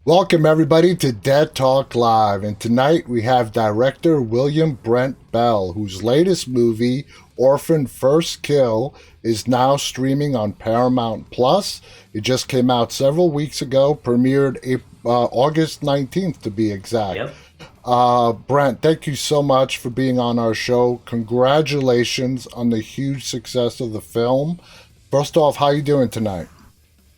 Welcome, everybody, to Dead Talk Live. And tonight we have director William Brent Bell, whose latest movie, Orphan First Kill, is now streaming on Paramount Plus. It just came out several weeks ago, premiered August 19th to be exact. Yep. Brent, thank you so much for being on our show. Congratulations on the huge success of the film. First off, how you doing tonight?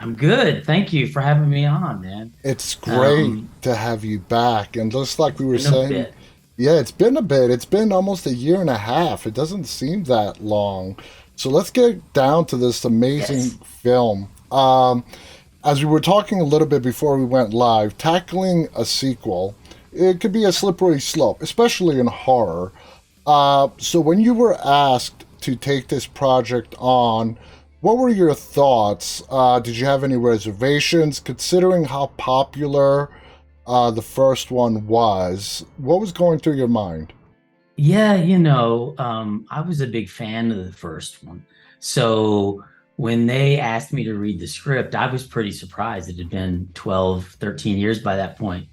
I'm good. Thank you for having me on, man. It's great Um, to have you back. And just like we were been a saying, bit. yeah, it's been a bit. It's been almost a year and a half. It doesn't seem that long. So let's get down to this amazing Yes. film. As we were talking a little bit before we went live, tackling a sequel, it could be a slippery slope, especially in horror. So when you were asked to take this project on, what were your thoughts? Did you have any reservations, considering how popular the first one was? What was going through your mind? Yeah, I was a big fan of the first one. So when they asked me to read the script, I was pretty surprised. It had been 12, 13 years by that point.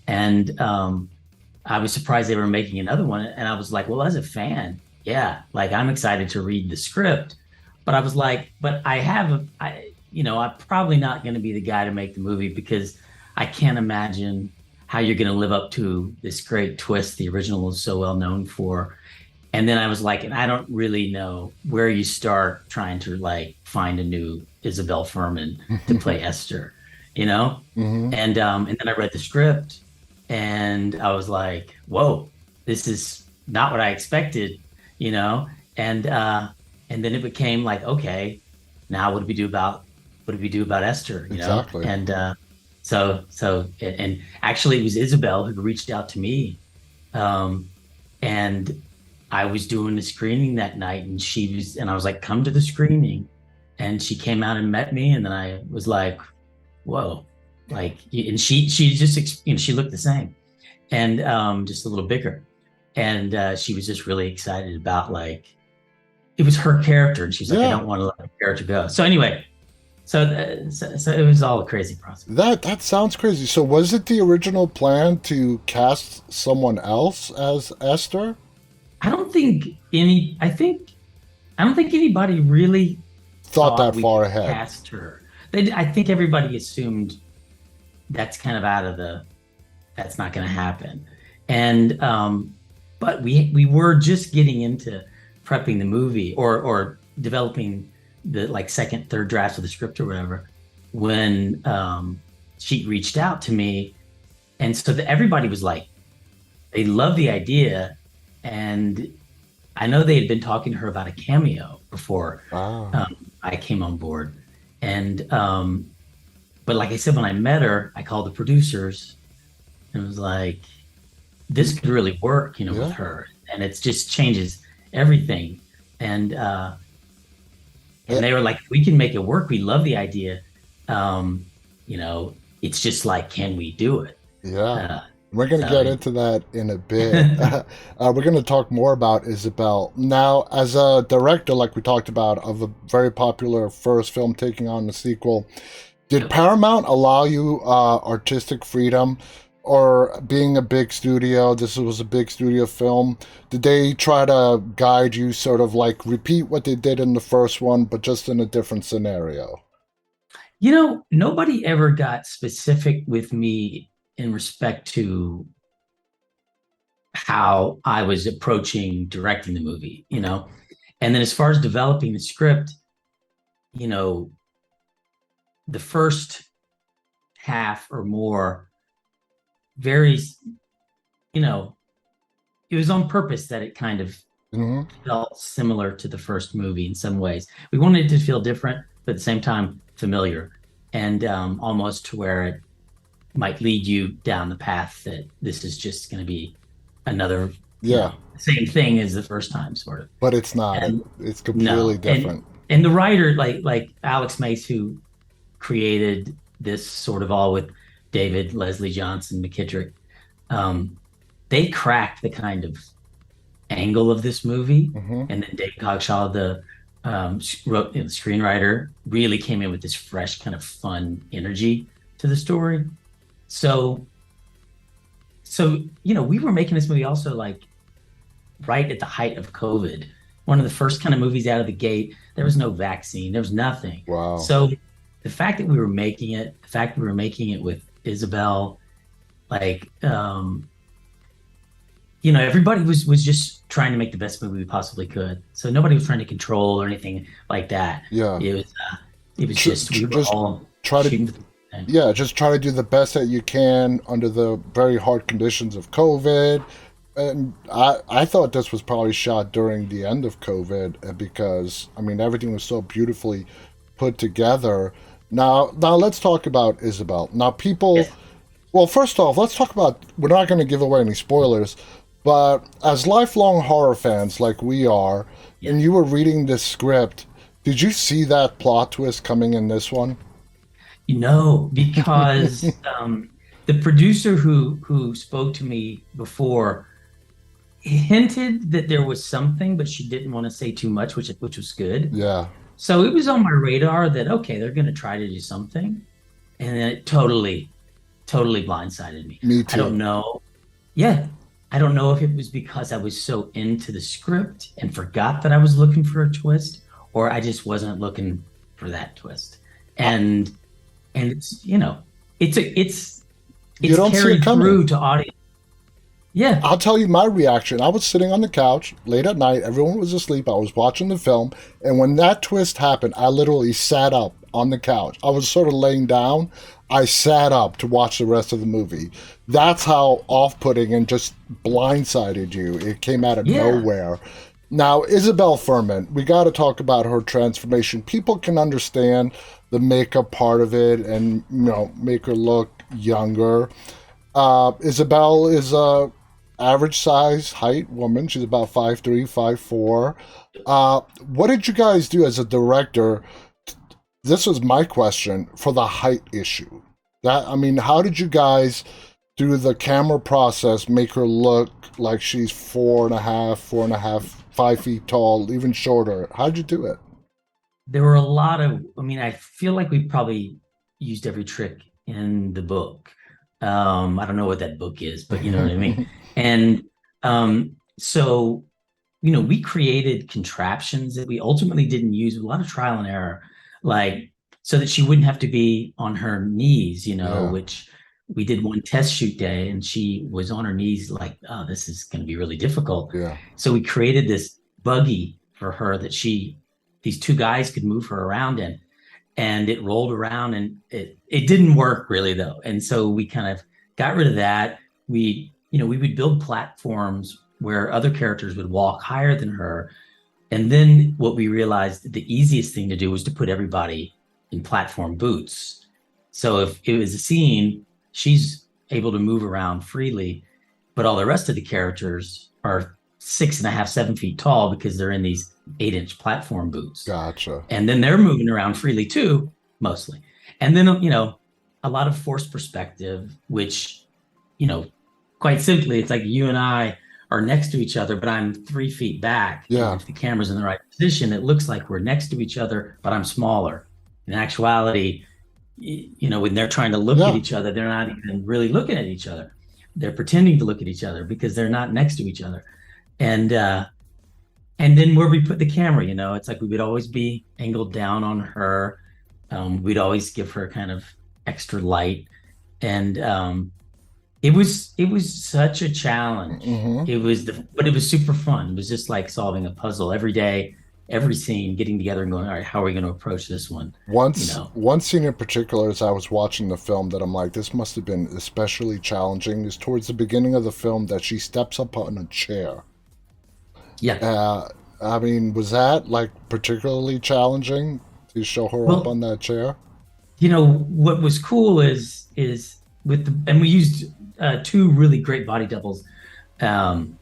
And I was surprised they were making another one. And I was like, well, as a fan, yeah, like I'm excited to read the script. But I was like, but I'm probably not going to be the guy to make the movie because I can't imagine how you're going to live up to this great twist the original was so well known for. And then I was like, and I don't really know where you start trying to like find a new Isabel Furman to play Esther, you know? Hmm. And then I read the script and I was like, whoa, this is not what I expected, you know? And and then it became like, okay, now what do we do about Esther, you know? Exactly. And and actually it was Isabel who reached out to me. Um and I was doing the screening that night and I was like, come to the screening. And she came out and met me, and then I was like, whoa, like, and she just she looked the same, and just a little bigger, and she was just really excited about like it was her character, and she's like, I Yeah, don't want to let the character go. So anyway, so it was all a crazy process. that sounds crazy. So was it the original plan to cast someone else as Esther? I don't think any. I don't think anybody really Thought thought that we far could ahead. cast her. I think everybody assumed that's kind of out of the that's not going to happen. And but we were just getting into prepping the movie or developing the like second, third drafts of the script or whatever when she reached out to me, and so everybody was like, they loved the idea, and I know they had been talking to her about a cameo before Wow. I came on board, and but like I said, when I met her, I called the producers and was like, this could really work, with Yeah. her. And it just changes everything. And Eh, they were like, we can make it work. We love the idea. Um, it's just like, can we do it? Yeah. Uh, We're going to get so into that in a bit. We're going to talk more about Isabel. Now, as a director, like we talked about, of a very popular first film taking on the sequel, did yep. Paramount allow you artistic freedom? Or being a big studio, this was a big studio film, did they try to guide you, sort of like repeat what they did in the first one, but just in a different scenario? Nobody ever got specific with me in respect to how I was approaching directing the movie. And then as far as developing the script, you know, the first half or more very, you know, it was on purpose that it kind of Hmm. felt similar to the first movie in some ways. We wanted it to feel different, but at the same time familiar, and almost to where it might lead you down the path that this is just going to be another, Yeah, same thing as the first time, sort of. but it's not. And It's no, completely different. and the writer, like Alex Mace, who created this sort of all with David Leslie Johnson McKittrick, um, they cracked the kind of angle of this movie. Hmm. And then David Cogshaw, the wrote the screenwriter, really came in with this fresh kind of fun energy to the story. So so we were making this movie also like right at the height of COVID. One of the first kind of movies out of the gate. There was no vaccine. There was nothing. Wow. So the fact that we were making it, the fact that we were making it with Isabel, like everybody was just trying to make the best movie we possibly could. So nobody was trying to control or anything like that. Yeah. It was just we were Just all try to, shooting for the thing. yeah, just try to do the best that you can under the very hard conditions of COVID. And I thought this was probably shot during the end of COVID because, I mean, everything was so beautifully put together. Now let's talk about Isabel. Now, people, Yes. well, first off, let's talk about, we're not going to give away any spoilers, but as lifelong horror fans like we are, Yeah. and you were reading this script, did you see that plot twist coming in this one? Because the producer who spoke to me before hinted that there was something, but she didn't want to say too much, which was good. Yeah, So it was on my radar that okay, they're going to try to do something, and then it totally blindsided me. me I don't too. know. Yeah, I don't know if it was because I was so into the script and forgot that I was looking for a twist, or I just wasn't looking for that twist. I, And it's you it's don't see it carried coming. through to audience. Yeah, I'll tell you my reaction. I was sitting on the couch late at night. Everyone was asleep. I was watching the film. And when that twist happened, I literally sat up on the couch. I was sort of laying down. I sat up to watch the rest of the movie. That's how off putting and just blindsided you. It came out of yeah, nowhere. Now, Isabel Furman, we got to talk about her transformation. People can understand the makeup part of it and, make her look younger. Isabel is a average size height woman. She's about 5'3", 5'4". What did you guys do as a director? This was my question for the height issue. I mean, how did you guys through the camera process make her look like she's 4.5, 5 feet tall, even shorter? How'd you do it? there were a lot of. I mean, I feel like we probably used every trick in the book. I don't know what that book is, but you know what I mean. And so we created contraptions that we ultimately didn't use, a lot of trial and error, like so that she wouldn't have to be on her knees, Yeah, which we did one test shoot day and she was on her knees like, oh, this is going to be really difficult. yeah, So we created this buggy for her that these two guys could move her around in, and it rolled around and it didn't work really though. And so we kind of got rid of that. We would build platforms where other characters would walk higher than her. And then what we realized the easiest thing to do was to put everybody in platform boots. So if it was a scene, she's able to move around freely, but all the rest of the characters are 6.5, 7 feet tall because they're in these 8-inch platform boots. gotcha. And then they're moving around freely too, mostly. And then, a lot of forced perspective, which, you know, quite simply, it's like you and I are next to each other, but I'm 3 feet back. And Yeah, if the camera's in the right position, it looks like we're next to each other, but I'm smaller. In actuality, when they're trying to look at yeah. each other, they're not even really looking at each other. They're pretending to look at each other because they're not next to each other. And and then where we put the camera, it's like we would always be angled down on her. We'd always give her kind of extra light, and it was such a challenge. hmm But it was super fun. It was just like solving a puzzle every day, every scene, getting together and going, all right, how are we going to approach this one? You Once, know, one scene in particular, as I was watching the film, that I'm like, this must have been especially challenging, is towards the beginning of the film that she steps up on a chair. yeah. Uh, I mean, was that like particularly challenging to show her up Well, on that chair? what was cool is and we used two really great body doubles. Um,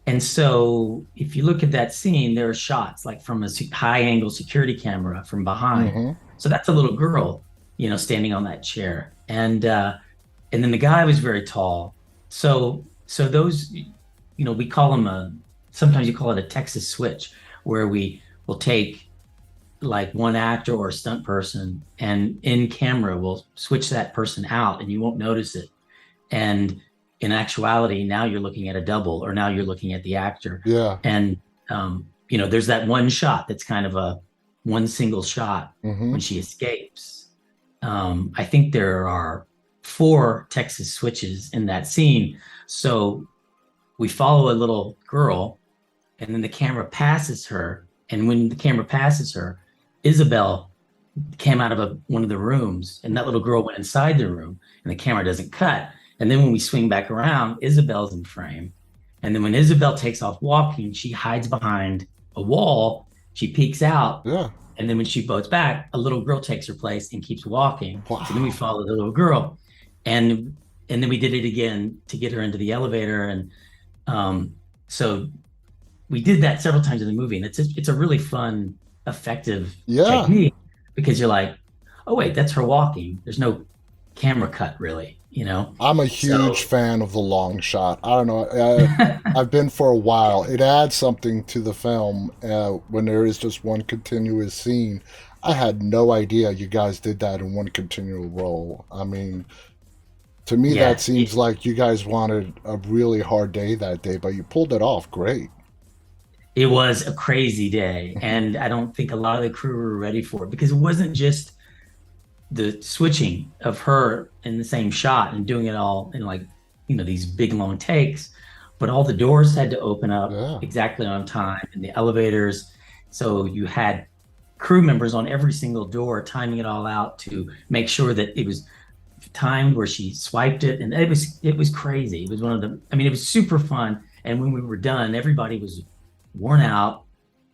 and so if you look at that scene, there are shots like from a high angle security camera from behind. hmm So that's a little girl, standing on that chair. And then the guy was very tall. So those, we call them sometimes you call it a Texas switch, where we will take like one actor or a stunt person and in camera we'll switch that person out and you won't notice it. And in actuality, now you're looking at a double, or now you're looking at the actor. Yeah. And, there's that one shot that's kind of a one single shot Mm-hmm. when she escapes. I think there are four Texas switches in that scene. So we follow a little girl, and then the camera passes her. And when the camera passes her, Isabel came out of one of the rooms, and that little girl went inside the room, and the camera doesn't cut. And then when we swing back around, Isabel's in frame. And then when Isabel takes off walking, she hides behind a wall. She peeks out. Yeah. And then when she boats back, a little girl takes her place and keeps walking. So then we Wow. follow the little girl. And then we did it again to get her into the elevator. And so we did that several times in the movie. And it's a really fun, effective Yeah. technique, because you're like, oh wait, that's her walking. There's no camera cut really. I'm a So huge fan of the long shot. I don't know. I've been for a while. It adds something to the film when there is just one continuous scene. I had no idea you guys did that in one continual roll. I mean, to me, that yeah, seems like you guys wanted a really hard day that day, but you pulled it off great. it was a crazy day. And I don't think a lot of the crew were ready for it, because it wasn't just the switching of her in the same shot and doing it all in, like, these big long takes, but all the doors had to open up Yeah. exactly on time, and the elevators. So you had crew members on every single door timing it all out to make sure that it was timed where she swiped it. And it was crazy. It was one of the, I mean, it was super fun. And when we were done, everybody was worn out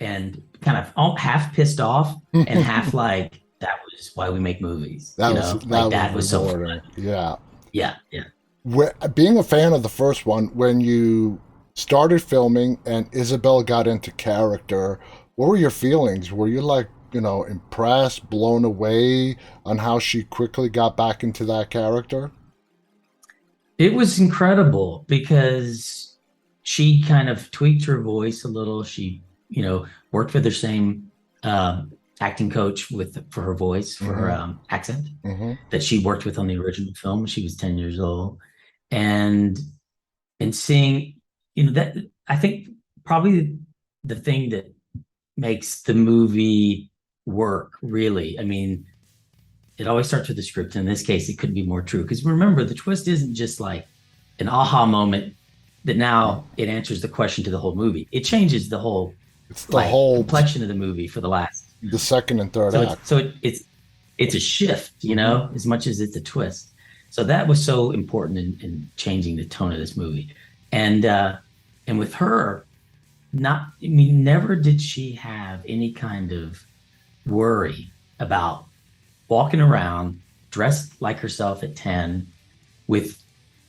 and kind of all, half pissed off and half like, that was why we make movies, like that that was was so rewarding. fun. Yeah. Yeah, yeah. Being a fan of the first one, when you started filming and Isabel got into character, what were your feelings? Were you like, impressed, blown away on how she quickly got back into that character? It was incredible because she kind of tweaked her voice a little. She, worked with the same acting coach for her voice, for her Mm-hmm. accent, Mm-hmm. that she worked with on the original film when she was 10 years old. And seeing, that, I think probably the thing that makes the movie work really, I mean, it always starts with the script. In this case, it couldn't be more true, because remember, the twist isn't just like an aha moment that now it answers the question to the whole movie. It changes the whole, It's the like, whole, complexion of the movie for the last. the second and third So it's act. so it, it's a shift, Mm-hmm. as much as it's a twist. So that was so important in changing the tone of this movie. And with her, not I mean, never did she have any kind of worry about walking around dressed like herself at 10, with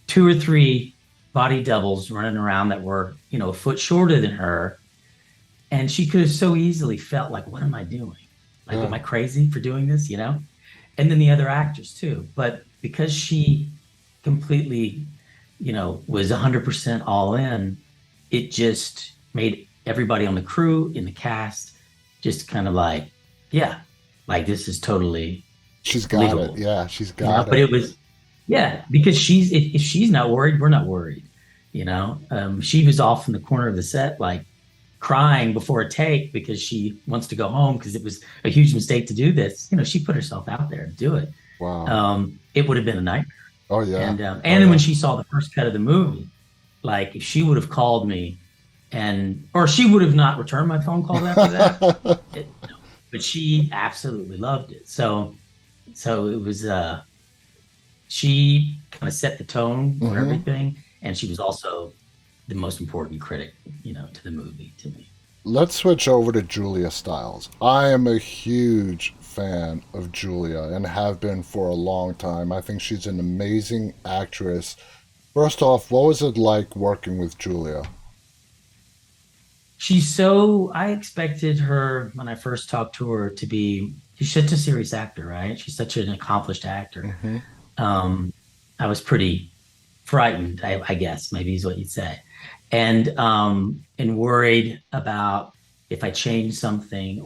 two or three body doubles running around that were, a foot shorter than her. And she could have so easily felt like, what am I doing? Like, am Yeah. I crazy for doing this? And then the other actors too. But because she completely, was 100% all in, it just made everybody on the crew, in the cast, just kind of like, yeah, like, this is totally She's got it. believable. Yeah, she's got But it. it was, yeah, because if she's not worried, we're not worried. She was off in the corner of the set, like, crying before a take because she wants to go home, because it was a huge mistake to do this. She put herself out there to do it. Wow. It would have been a nightmare. Oh yeah. And Oh then when yeah. she saw the first cut of the movie, like, if she would have called me, or she would have not returned my phone calls after that. It, but she absolutely loved it. So it was, she kind of set the tone for Hmm. everything, and she was also the most important critic, to the movie, to me. Let's switch over to Julia Stiles. I am a huge fan of Julia and have been for a long time. I think she's an amazing actress. First off, what was it like working with Julia? I expected her, when I first talked to her, she's such a serious actor, right? She's such an accomplished actor. Hmm. Um, I was pretty frightened, I guess, maybe is what you'd say. And worried about if I changed something,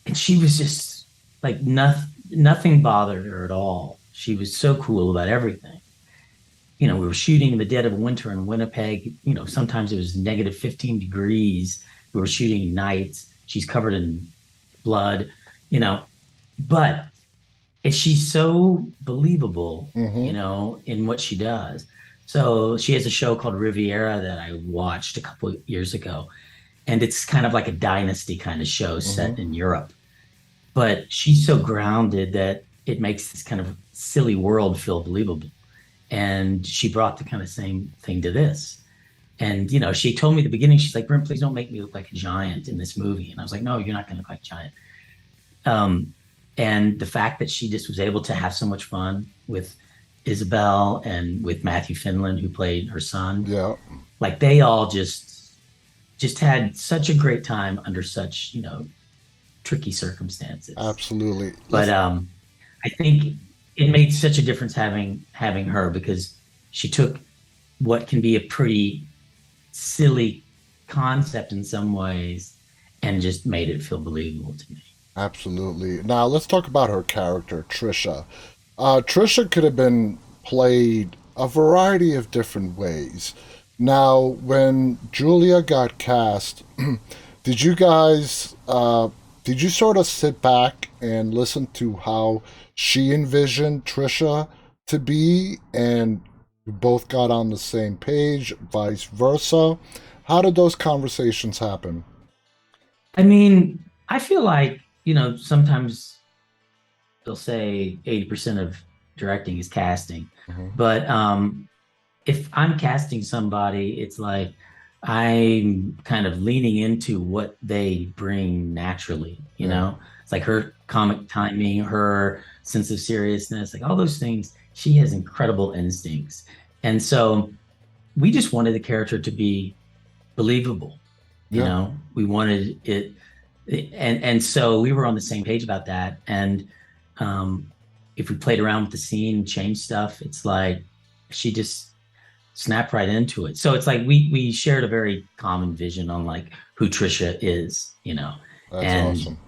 and she was just like, nothing bothered her at all. She was so cool about everything. we were shooting in the dead of winter in Winnipeg. Sometimes it was negative 15 degrees. We were shooting nights. She's covered in blood, you know, but she's so believable, Mm-hmm. in what she does. So she has a show called Riviera that I watched a couple of years ago, and it's kind of like a dynasty kind of show Mm-hmm. set in Europe. But she's so grounded that it makes this kind of silly world feel believable. And she brought the kind of same thing to this. And she told me at the beginning, she's like, Brent, please don't make me look like a giant in this movie. And I was like, no, you're not going to look like a giant. Um, and the fact that she just was able to have so much fun with Isabel and with Matthew Finland, who played her son, Yeah, like they all just had such a great time under such tricky circumstances. absolutely. But Let's. I think it made such a difference having her, because she took what can be a pretty silly concept in some ways and just made it feel believable to me. Absolutely. Now let's talk about her character, Trisha. Trisha could have been played a variety of different ways. Now, when Julia got cast, did you guys did you sort of sit back and listen to how she envisioned Trisha to be, and you both got on the same page, vice versa? How did those conversations happen? I mean, I feel like, sometimes they'll say 80% of directing is casting. Hmm. But if I'm casting somebody, it's like I'm kind of leaning into what they bring naturally, Yeah. It's like her comic timing, her sense of seriousness, like all those things. She has incredible instincts. And so we just wanted the character to be believable. Yeah. We wanted it, and so we were on the same page about that. And um, if we played around with the scene, changed stuff, it's like she just snapped right into it. So it's like we shared a very common vision on like who Trisha is, That's and awesome.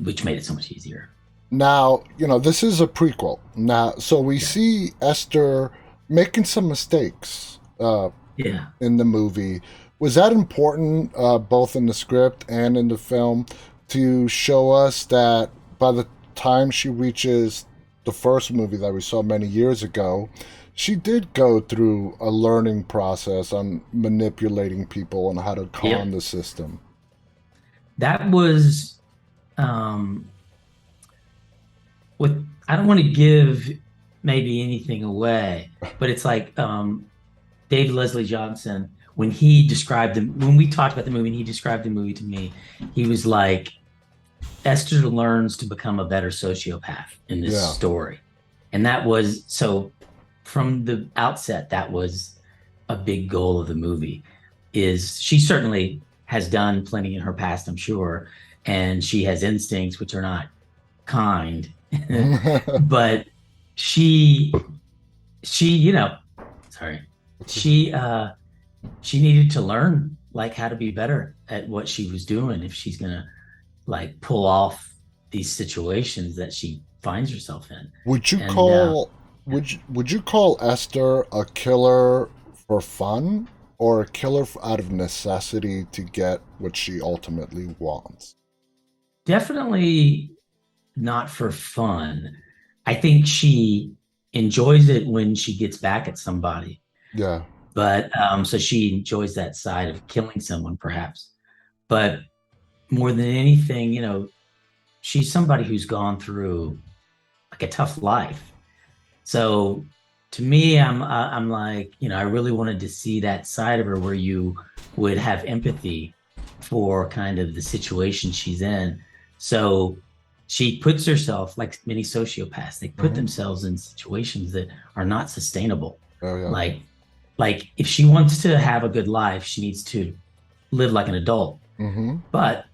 which made it so much easier. Now, this is a prequel. Now, so we Yeah, see Esther making some mistakes yeah, in the movie. Was that important, both in the script and in the film, to show us that by the time she reaches the first movie that we saw many years ago, she did go through a learning process on manipulating people and how to con yep. the system? That was um, what I don't want to give maybe anything away, but it's like David Leslie Johnson, when we talked about the movie and he described the movie to me, he was like, Esther learns to become a better sociopath in this Yeah. story. And that was so from the outset, that was a big goal of the movie. Is she certainly has done plenty in her past, I'm sure, and she has instincts which are not kind, but she she sorry, she she needed to learn like how to be better at what she was doing if she's gonna like pull off these situations that she finds herself in. Would you And call yeah, would you call Esther a killer for fun, or a killer out of necessity to get what she ultimately wants? definitely not for fun. I think she enjoys it when she gets back at somebody, Yeah. but so she enjoys that side of killing someone, perhaps. But more than anything, she's somebody who's gone through like a tough life. So to me, I'm like, I really wanted to see that side of her where you would have empathy for kind of the situation she's in. So she puts herself, like many sociopaths, they put Hmm. themselves in situations that are not sustainable. Oh yeah. Like like if she wants to have a good life, she needs to live like an adult. Hmm. But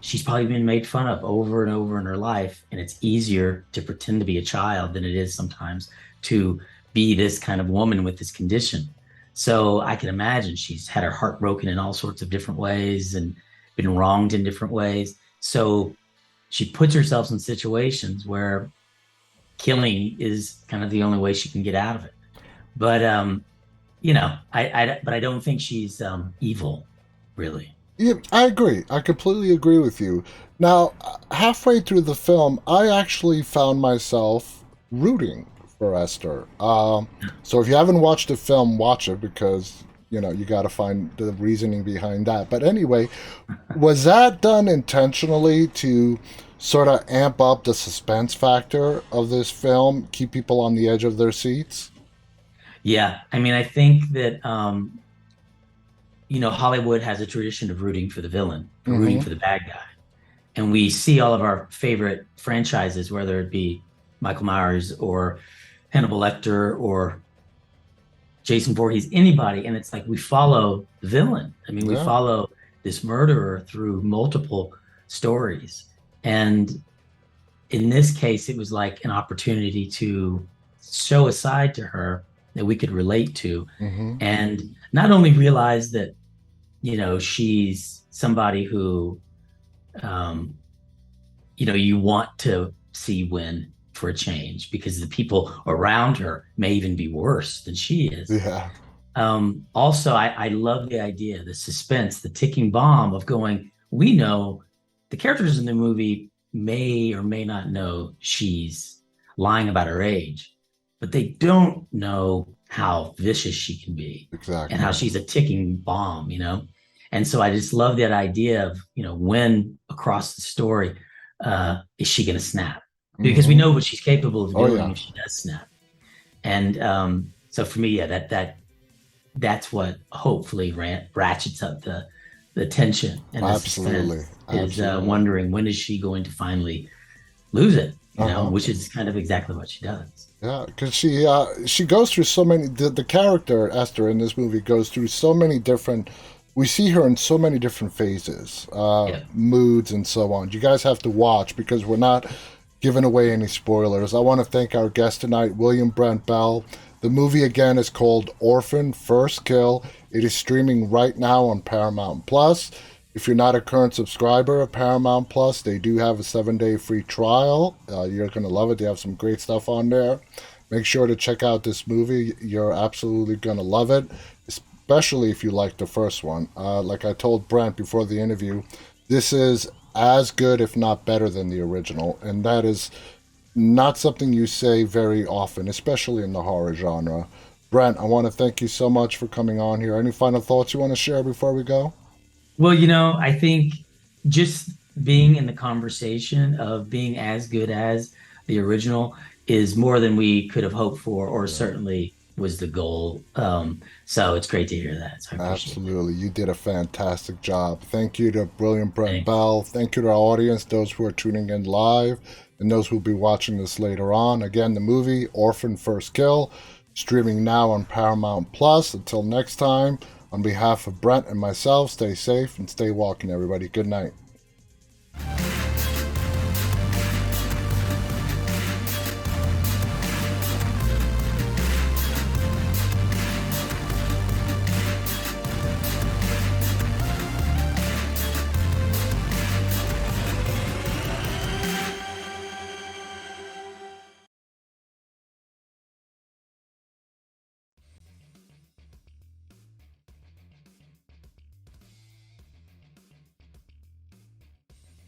she's probably been made fun of over and over in her life. And it's easier to pretend to be a child than it is sometimes to be this kind of woman with this condition. So I can imagine she's had her heart broken in all sorts of different ways and been wronged in different ways. So she puts herself in situations where killing is kind of the only way she can get out of it. But but I don't think she's evil, really. Yeah, I agree. I completely agree with you. Now, halfway through the film, I actually found myself rooting for Esther. So if you haven't watched the film, watch it because you got to find the reasoning behind that. But anyway, was that done intentionally to sort of amp up the suspense factor of this film, keep people on the edge of their seats? Yeah, I mean, I think that Hollywood has a tradition of rooting for the villain, rooting Mm-hmm. for the bad guy. And we see all of our favorite franchises, whether it be Michael Myers or Hannibal Lecter or Jason Voorhees, anybody, and it's like we follow the villain. I mean, we Yeah. follow this murderer through multiple stories. And in this case, it was like an opportunity to show a side to her that we could relate to Mm-hmm. and not only realize that, she's somebody who, um, you want to see win for a change because the people around her may even be worse than she is. Yeah. Also, I love the idea, the suspense, the ticking bomb of going, we know the characters in the movie may or may not know she's lying about her age, but they don't know how vicious she can be and how Exactly. she's a ticking bomb. And so I just love that idea of, when across the story, is she going to snap? Because we Mm-hmm. know what she's capable of Oh doing yeah. if she does snap. And so for me, yeah, that's what hopefully ratchets up the tension and the Absolutely. suspense is Absolutely. wondering when is she going to finally lose it, Uh-huh. which is kind of exactly what she does. Yeah, because she goes through so many. The character Esther in this movie goes through so many different. We see her in so many different phases, Yeah. moods, and so on. You guys have to watch because we're not giving away any spoilers. I want to thank our guest tonight, William Brent Bell. The movie again is called Orphan First Kill. It is streaming right now on Paramount Plus. If you're not a current subscriber of Paramount Plus, they do have a 7-day free trial. You're going to love it. They have some great stuff on there. Make sure to check out this movie. You're absolutely going to love it, especially if you like the first one. Like I told Brent before the interview, this is as good, if not better, than the original. And that is not something you say very often, especially in the horror genre. Brent, I want to thank you so much for coming on here. Any final thoughts you want to share before we go? Well, I think just being in the conversation of being as good as the original is more than we could have hoped for, or Yeah. certainly was the goal. So it's great to hear that. So I appreciate that. Absolutely. You did a fantastic job. Thank you to Brilliant Brent Thanks. Bell. Thank you to our audience, those who are tuning in live, and those who will be watching this later on. Again, the movie Orphan First Kill, streaming now on Paramount Plus. Until next time, on behalf of Brent and myself, stay safe and stay walking, everybody. Good night.